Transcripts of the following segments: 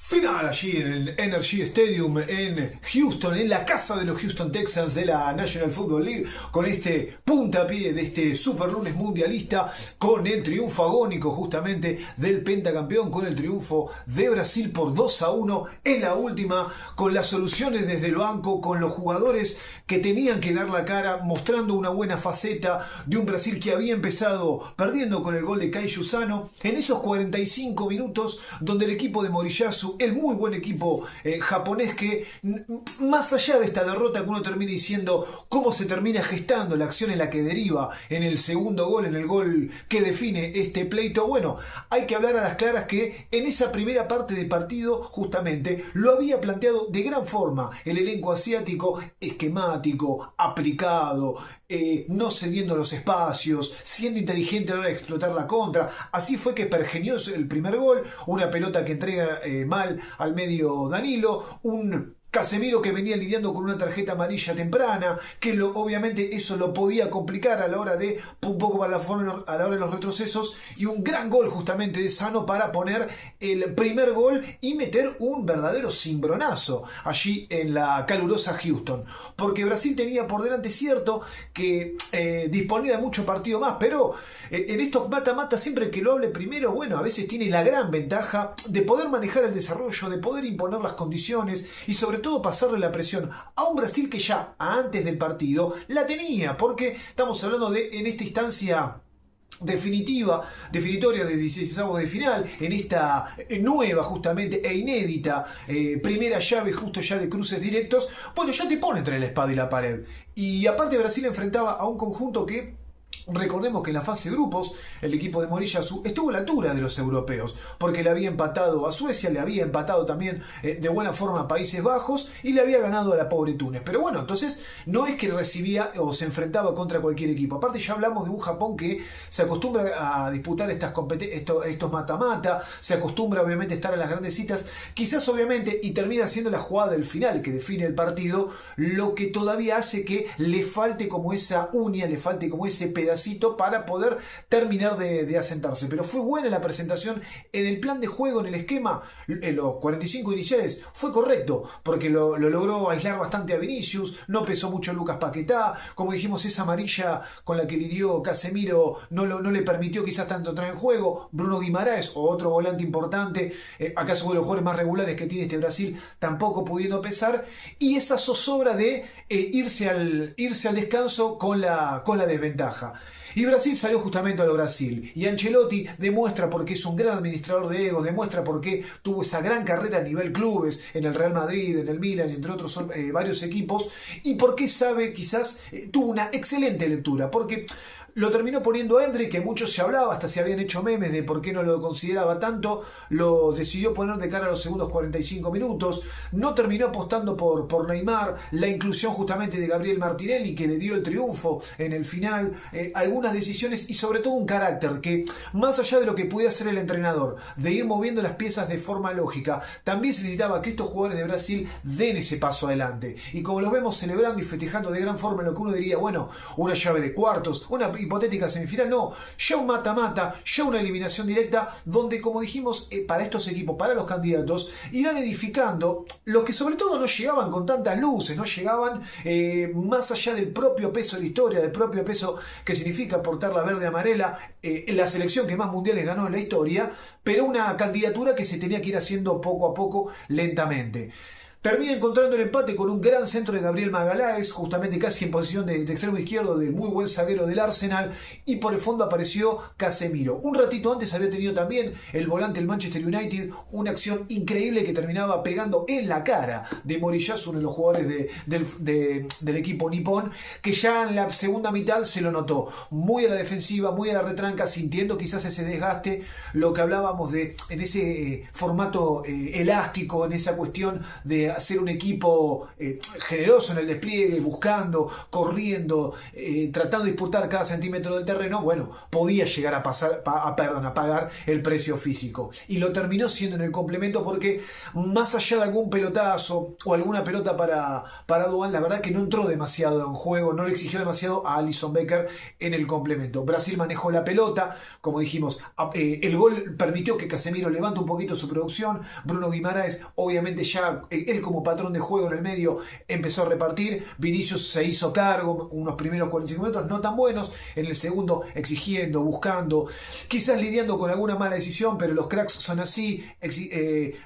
Final allí en el Energy Stadium en Houston, en la casa de los Houston Texans de la National Football League, con este puntapié de este super lunes mundialista, con el triunfo agónico justamente del pentacampeón, con el triunfo de Brasil por 2-1 en la última, con las soluciones desde el banco, con los jugadores que tenían que dar la cara, mostrando una buena faceta de un Brasil que había empezado perdiendo con el gol de Kaiju Sano, en esos 45 minutos donde el equipo de Moriyasu, el muy buen equipo japonés, que más allá de esta derrota que uno termina diciendo cómo se termina gestando la acción en la que deriva en el segundo gol, en el gol que define este pleito, bueno, hay que hablar a las claras que en esa primera parte de partido justamente lo había planteado de gran forma el elenco asiático, esquemático, aplicado, no cediendo los espacios, siendo inteligente a la hora de explotar la contra. Así fue que pergenió el primer gol, una pelota que entrega mal al medio Danilo, un Casemiro que venía lidiando con una tarjeta amarilla temprana, que obviamente eso lo podía complicar a la hora de un poco a la hora de los retrocesos, y un gran gol justamente de Sano para poner el primer gol y meter un verdadero cimbronazo allí en la calurosa Houston, porque Brasil tenía por delante, cierto que disponía de mucho partido más, pero en estos mata-mata, siempre que lo hable primero, bueno, a veces tiene la gran ventaja de poder manejar el desarrollo, de poder imponer las condiciones y sobre todo pasarle la presión a un Brasil que ya antes del partido la tenía, porque estamos hablando de, en esta instancia definitoria de 16avos de final, en esta nueva justamente e inédita primera llave justo ya de cruces directos, bueno, ya te pone entre la espada y la pared. Y aparte Brasil enfrentaba a un conjunto que, recordemos que en la fase de grupos el equipo de Moriyasu estuvo a la altura de los europeos, porque le había empatado a Suecia, le había empatado también de buena forma a Países Bajos y le había ganado a la pobre Túnez. Pero bueno, entonces no es que recibía o se enfrentaba contra cualquier equipo. Aparte ya hablamos de un Japón que se acostumbra a disputar estos mata-mata, se acostumbra obviamente a estar en las grandes citas, quizás obviamente, y termina siendo la jugada del final que define el partido, lo que todavía hace que le falte como esa uña, le falte como ese pedacito para poder terminar de asentarse. Pero fue buena la presentación en el plan de juego, en el esquema, en los 45 iniciales fue correcto, porque lo logró aislar bastante a Vinicius, no pesó mucho Lucas Paquetá, como dijimos, esa amarilla con la que lidió Casemiro no le permitió quizás tanto entrar en juego. Bruno Guimaraes, otro volante importante, acaso uno de los jugadores más regulares que tiene este Brasil, tampoco pudiendo pesar, y esa zozobra de irse al descanso con la desventaja. Y Brasil salió justamente a lo Brasil. Y Ancelotti demuestra por qué es un gran administrador de egos, demuestra por qué tuvo esa gran carrera a nivel clubes, en el Real Madrid, en el Milan, entre otros varios equipos, y por qué sabe, quizás tuvo una excelente lectura, porque lo terminó poniendo a Endrick, que mucho se hablaba, hasta se habían hecho memes de por qué no lo consideraba tanto, lo decidió poner de cara a los segundos 45 minutos, no terminó apostando por Neymar, la inclusión justamente de Gabriel Martinelli, que le dio el triunfo en el final, algunas decisiones y sobre todo un carácter que, más allá de lo que pudiera hacer el entrenador, de ir moviendo las piezas de forma lógica, también se necesitaba que estos jugadores de Brasil den ese paso adelante. Y como los vemos celebrando y festejando de gran forma en lo que uno diría, bueno, una llave de cuartos, una hipotética semifinal, no, ya un mata-mata, ya una eliminación directa, donde, como dijimos, para estos equipos, para los candidatos, irán edificando los que sobre todo no llegaban con tantas luces, no llegaban más allá del propio peso de la historia, del propio peso que significa portar la verde-amarela, la selección que más mundiales ganó en la historia, pero una candidatura que se tenía que ir haciendo poco a poco, lentamente. Termina encontrando el empate con un gran centro de Gabriel Magalhães, justamente casi en posición de extremo izquierdo del muy buen zaguero del Arsenal, y por el fondo apareció Casemiro. Un ratito antes había tenido también el volante del Manchester United una acción increíble que terminaba pegando en la cara de Moriyasu, uno de los jugadores del equipo nipón, que ya en la segunda mitad se lo notó muy a la defensiva, muy a la retranca, sintiendo quizás ese desgaste, lo que hablábamos de en ese formato elástico, en esa cuestión de ser un equipo generoso en el despliegue, buscando, corriendo, tratando de disputar cada centímetro del terreno, bueno, podía llegar a pagar el precio físico. Y lo terminó siendo en el complemento porque más allá de algún pelotazo o alguna pelota para Duan, la verdad que no entró demasiado en juego, no le exigió demasiado a Alisson Becker en el complemento. Brasil manejó la pelota, como dijimos, el gol permitió que Casemiro levante un poquito su producción. Bruno Guimaraes, obviamente ya él como patrón de juego en el medio empezó a repartir. Vinicius se hizo cargo, unos primeros 45 minutos no tan buenos, en el segundo exigiendo, buscando, quizás lidiando con alguna mala decisión, pero los cracks son así.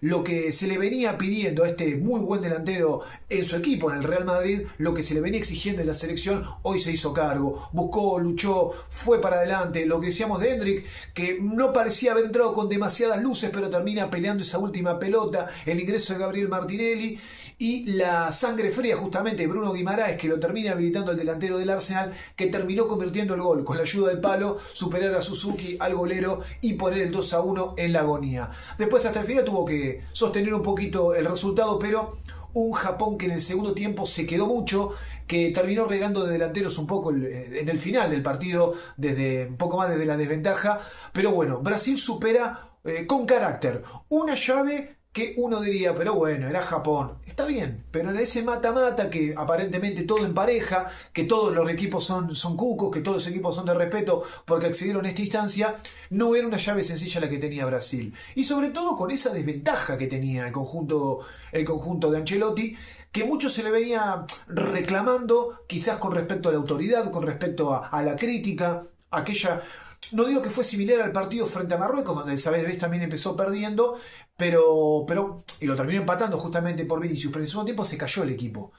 Lo que se le venía pidiendo a este muy buen delantero en su equipo, en el Real Madrid, lo que se le venía exigiendo en la selección, hoy se hizo cargo, buscó, luchó, fue para adelante. Lo que decíamos de Hendrik, que no parecía haber entrado con demasiadas luces, pero termina peleando esa última pelota, el ingreso de Gabriel Martinelli y la sangre fría justamente de Bruno Guimaraes, que lo termina habilitando al delantero del Arsenal, que terminó convirtiendo el gol con la ayuda del palo, superar a Suzuki, al golero, y poner el 2-1 en la agonía. Después hasta el final tuvo que sostener un poquito el resultado, pero un Japón que en el segundo tiempo se quedó mucho, que terminó regando de delanteros un poco en el final del partido, desde un poco más desde la desventaja. Pero bueno, Brasil supera con carácter una llave que uno diría, pero bueno, era Japón, está bien, pero en ese mata-mata que aparentemente todo en pareja, que todos los equipos son cucos, que todos los equipos son de respeto porque accedieron a esta instancia, no era una llave sencilla la que tenía Brasil. Y sobre todo con esa desventaja que tenía el conjunto de Ancelotti, que mucho se le venía reclamando, quizás con respecto a la autoridad, con respecto a la crítica, aquella... No digo que fue similar al partido frente a Marruecos, donde esa vez también empezó perdiendo, y lo terminó empatando justamente por Vinicius, pero en el segundo tiempo se cayó el equipo.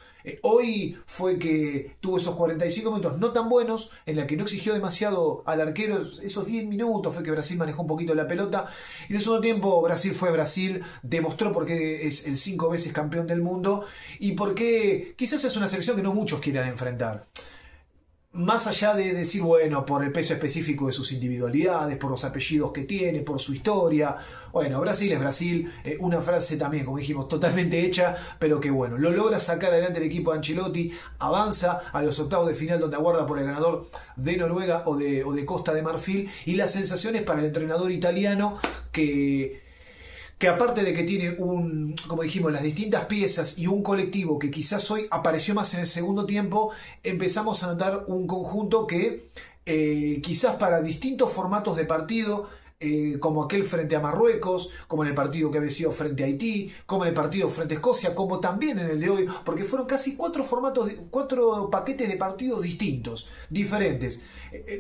Hoy fue que tuvo esos 45 minutos no tan buenos, en la que no exigió demasiado al arquero. Esos 10 minutos fue que Brasil manejó un poquito la pelota, y en el segundo tiempo Brasil fue Brasil, demostró por qué es el 5 veces campeón del mundo y por qué quizás es una selección que no muchos quieran enfrentar. Más allá de decir, bueno, por el peso específico de sus individualidades, por los apellidos que tiene, por su historia. Bueno, Brasil es Brasil. Una frase también, como dijimos, totalmente hecha, pero que bueno, lo logra sacar adelante el equipo de Ancelotti, avanza a los octavos de final donde aguarda por el ganador de Noruega o de Costa de Marfil. Y las sensaciones para el entrenador italiano que aparte de que tiene como dijimos, las distintas piezas y un colectivo que quizás hoy apareció más en el segundo tiempo, empezamos a notar un conjunto que quizás para distintos formatos de partido, como aquel frente a Marruecos, como en el partido que había sido frente a Haití, como en el partido frente a Escocia, como también en el de hoy, porque fueron casi 4 paquetes de partidos distintos, diferentes.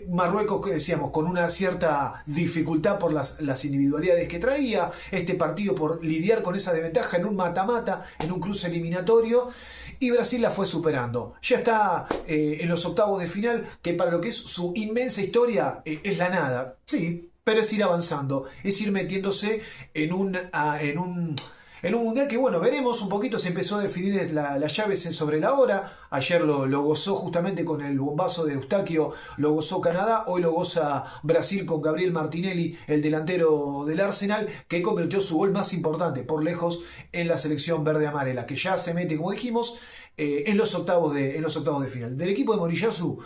Marruecos, que decíamos, con una cierta dificultad por las individualidades que traía, este partido por lidiar con esa desventaja en un mata-mata, en un cruce eliminatorio, y Brasil la fue superando. Ya está en los octavos de final, que para lo que es su inmensa historia es la nada, sí, pero es ir avanzando, es ir metiéndose en un mundial que, bueno, veremos un poquito. Se empezó a definir las llaves sobre la hora. Ayer lo gozó justamente con el bombazo de Eustaquio, lo gozó Canadá. Hoy lo goza Brasil con Gabriel Martinelli, el delantero del Arsenal, que convirtió su gol más importante por lejos en la selección verde-amarela, que ya se mete, como dijimos, en los octavos de final. Del equipo de Moriyasu,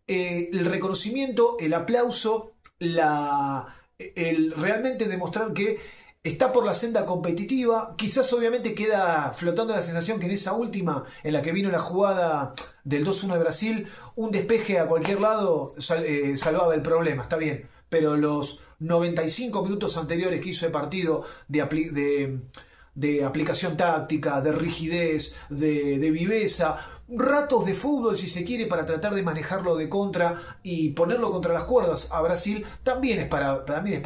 el reconocimiento, el aplauso, el realmente demostrar que está por la senda competitiva. Quizás obviamente queda flotando la sensación que en esa última, en la que vino la jugada del 2-1 de Brasil, un despeje a cualquier lado salvaba el problema, está bien, pero los 95 minutos anteriores que hizo de partido de aplicación táctica, de rigidez, de viveza, ratos de fútbol si se quiere, para tratar de manejarlo de contra y ponerlo contra las cuerdas a Brasil, también es para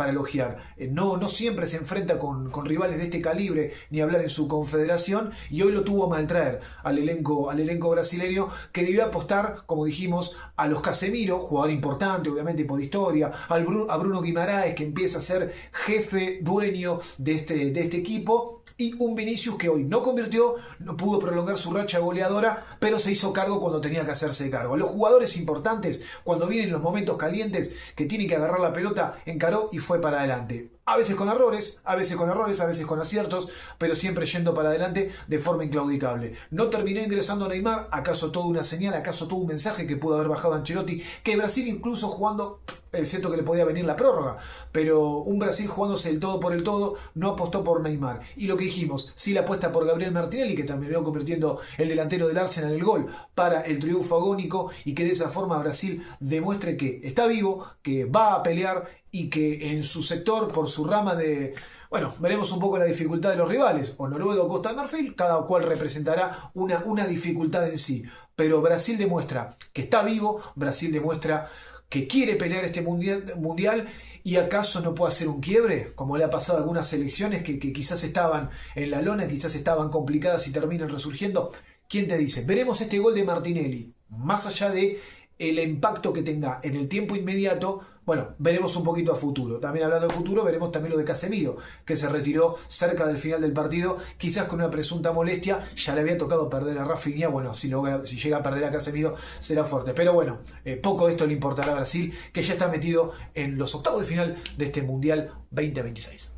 elogiar. No siempre se enfrenta con rivales de este calibre, ni hablar en su confederación, y hoy lo tuvo a maltraer al elenco brasileño, que debió apostar, como dijimos, a los Casemiro, jugador importante obviamente por historia, a Bruno Guimaraes, que empieza a ser jefe, dueño de este equipo, y un Vinicius que hoy no convirtió, no pudo prolongar su racha goleadora, pero se hizo cargo cuando tenía que hacerse cargo. A los jugadores importantes, cuando vienen los momentos calientes que tienen que agarrar la pelota, encaró y fue para adelante. A veces con errores, a veces con errores, a veces con aciertos, pero siempre yendo para adelante de forma inclaudicable. No terminó ingresando Neymar, ¿acaso toda una señal, acaso todo un mensaje que pudo haber bajado Ancelotti? Que Brasil incluso jugando, es cierto que le podía venir la prórroga, pero un Brasil jugándose el todo por el todo, no apostó por Neymar. Y lo que dijimos, sí la apuesta por Gabriel Martinelli, que terminó convirtiendo el delantero del Arsenal en el gol para el triunfo agónico, y que de esa forma Brasil demuestre que está vivo, que va a pelear y que en su sector, por su rama de... Bueno, veremos un poco la dificultad de los rivales, o Noruega o Costa de Marfil, cada cual representará una dificultad en sí. Pero Brasil demuestra que está vivo, Brasil demuestra que quiere pelear este mundial, y acaso no puede hacer un quiebre, como le ha pasado a algunas selecciones que quizás estaban en la lona, quizás estaban complicadas y terminan resurgiendo. ¿Quién te dice? Veremos este gol de Martinelli, más allá de el impacto que tenga en el tiempo inmediato. Bueno, veremos un poquito a futuro. También hablando de futuro, veremos también lo de Casemiro, que se retiró cerca del final del partido, quizás con una presunta molestia. Ya le había tocado perder a Rafinha. Bueno, si llega a perder a Casemiro será fuerte. Pero bueno, poco de esto le importará a Brasil, que ya está metido en los octavos de final de este Mundial 2026.